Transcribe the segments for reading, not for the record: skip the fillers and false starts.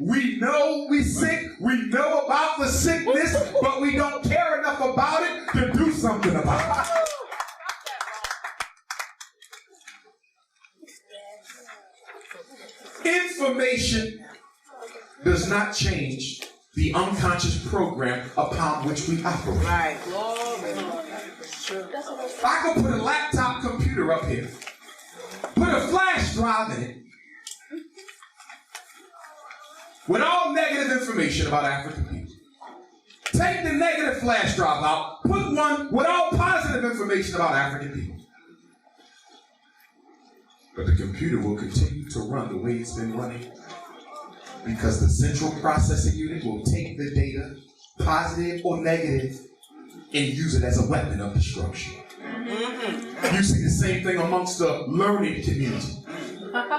We know we sick. We know about the sickness, but we don't care enough about it to do something about it. Information does not change the unconscious program upon which we operate. Right. I could put a laptop computer up here, put a flash drive in it, with all negative information about African people. Take the negative flash drive out, put one with all positive information about African people. But the computer will continue to run the way it's been running, because the central processing unit will take the data, positive or negative, and use it as a weapon of destruction. You see the same thing amongst the learning community.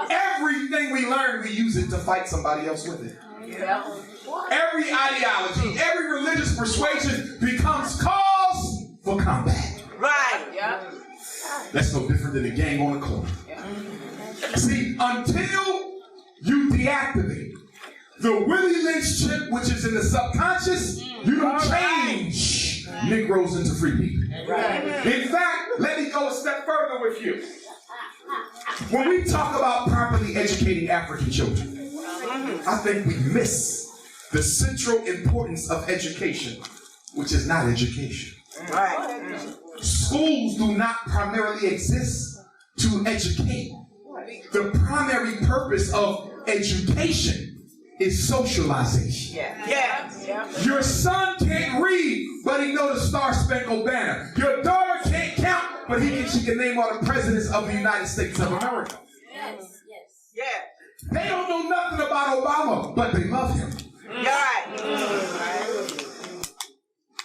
Everything we learn, we use it to fight somebody else with it. Every ideology, every religious persuasion becomes cause for combat. Right. Yeah. That's no different than a gang on the corner. See, until you deactivate the Willie Lynch chip, which is in the subconscious, you don't change Negroes into free people. In fact, let me go a step further with you. When we talk about properly educating African children, I think we miss the central importance of education, which is not education. Right. Schools do not primarily exist to educate. The primary purpose of education is socialization. Yeah. Your son can't read, but he knows the Star-Spangled Banner. Your daughter can't count, but she can name all the presidents of the United States of America. Yes. Yeah. They don't know nothing about Obama, but they love him. Right.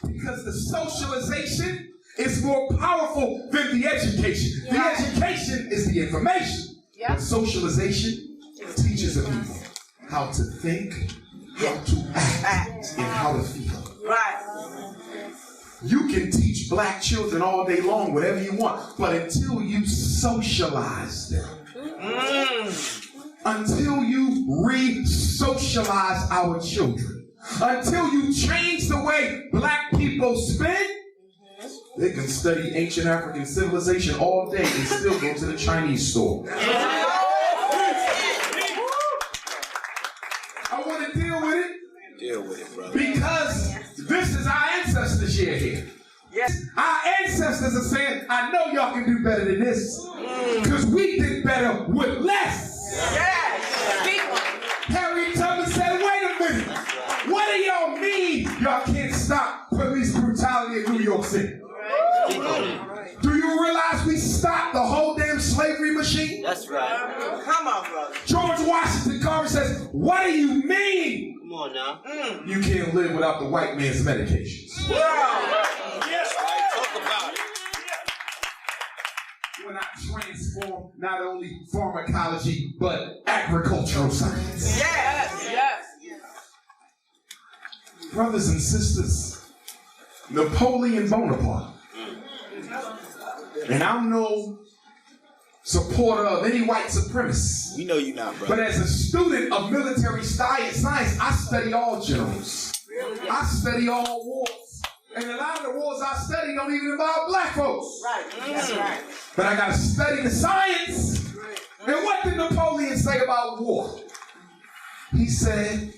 Because the socialization is more powerful than the education. The education is the information. But socialization teaches the people how to think, how to act, and how to feel. Right. You can teach black children all day long whatever you want, but until you socialize them, until you re-socialize our children, until you change the way black people spend, they can study ancient African civilization all day and still go to the Chinese store. I want to deal with it. Deal with it, brother. Because this is our ancestors' year here. Yes. Our ancestors are saying, I know y'all can do better than this. Because we did better with less. Yes. Harriet Tubman said, wait a minute. What do y'all mean y'all can't stop police brutality in New York City? Do you realize we stopped the whole damn slavery machine? That's right. Come on, brother. George Washington Carver says, what do you mean Come on now. you can't live without the white man's medications? Yes, right. Talk about it. When I transform not only pharmacology, but agricultural science. Yes. Brothers and sisters, Napoleon Bonaparte. And I'm no supporter of any white supremacists. We know you not, brother. But as a student of military science, I study all generals. I study all wars. And a lot of the wars I study don't even involve black folks. Right. That's right. But I got to study the science. And what did Napoleon say about war? He said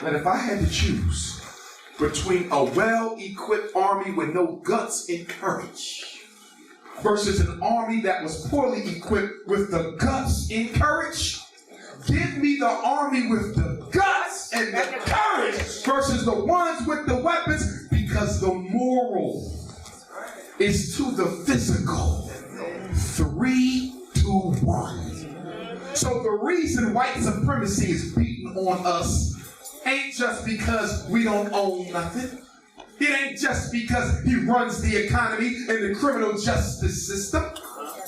that if I had to choose between a well-equipped army with no guts and courage versus an army that was poorly equipped with the guts and courage, give me the army with the guts and the courage versus the ones with the weapons, because the moral is to the physical. 3 to 1. So the reason white supremacy is beating on us ain't just because we don't own nothing. It ain't just because he runs the economy and the criminal justice system.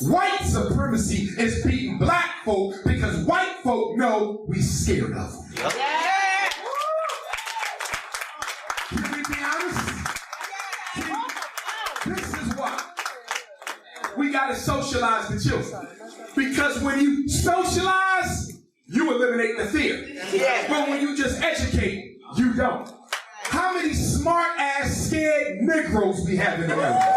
White supremacy is beating black folk because white folk know we scared of them. Yeah. Can we be honest? This is why we got to socialize the children. Because when you socialize, you you eliminate the fear. Yeah. But when you just educate, you don't. How many smart-ass, scared Negroes we have in America?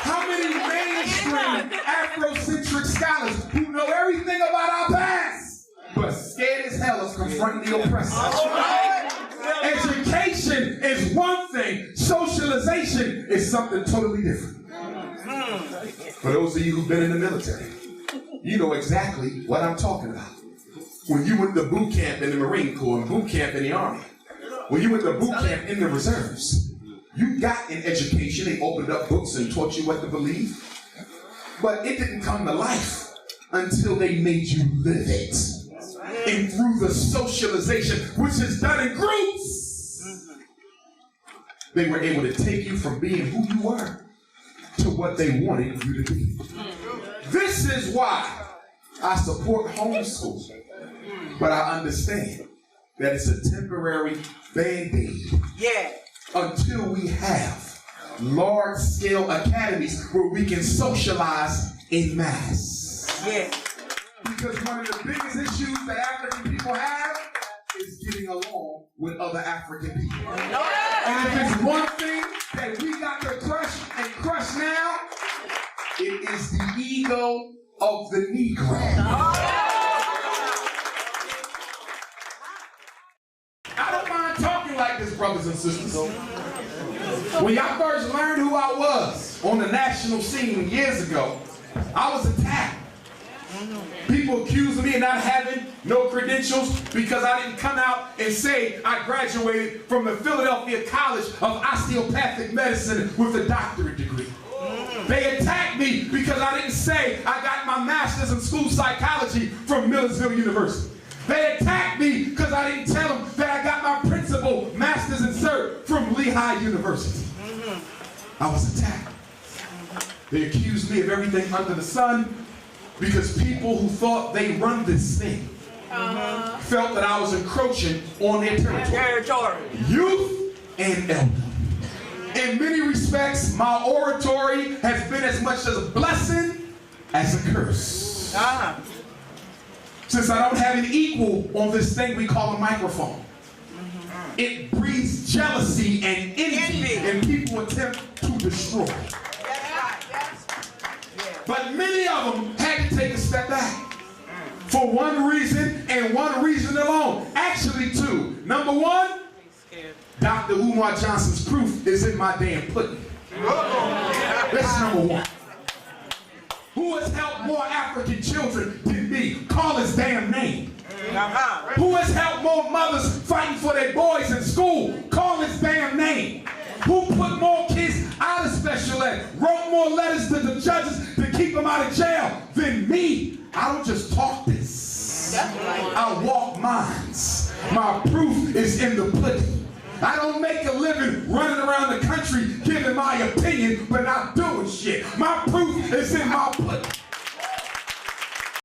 How many mainstream Afrocentric scholars who know everything about our past, but scared as hell of confronting the oppressor? Education is one thing. Socialization is something totally different. For those of you who've been in the military, you know exactly what I'm talking about. When you went to boot camp in the Marine Corps and boot camp in the Army, when you went to boot camp in the reserves, you got an education. They opened up books and taught you what to believe. But it didn't come to life until they made you live it. And through the socialization, which is done in groups, they were able to take you from being who you were to what they wanted you to be. This is why I support homeschool. But I understand that it's a temporary band-aid. Yeah. Until we have large-scale academies where we can socialize en masse. Yeah. Because one of the biggest issues that African people have is getting along with other African people. And if there's one thing that we got to crush now, it is the ego of the Negro. I don't mind talking like this, brothers and sisters. When y'all first learned who I was on the national scene years ago, I was attacked. People accused me of not having no credentials because I didn't come out and say I graduated from the Philadelphia College of Osteopathic Medicine with a doctorate degree. They attacked me because I didn't say I got my master's in school psychology from Millersville University. They attacked me because I didn't tell them that I got my principal master's in cert from Lehigh University. I was attacked. They accused me of everything under the sun because people who thought they run this thing felt that I was encroaching on their territory. Youth and elder. In many respects, my oratory has been as much as a blessing as a curse. Since I don't have an equal on this thing we call a microphone, it breeds jealousy and envy, and people attempt to destroy. But many of them had to take a step back for one reason and one reason alone. Actually, two. Number one, Dr. Umar Johnson's proof is in my damn pudding. That's number one. Who has helped more African children than me? Call his damn name. Who has helped more mothers fighting for their boys in school? Call his damn name. Who put more kids out of special ed? Wrote more letters to the judges to keep them out of jail than me? I don't just talk this. I walk mines. My proof is in the pudding. I don't make a living running around the country giving my opinion but not doing shit. My proof is in my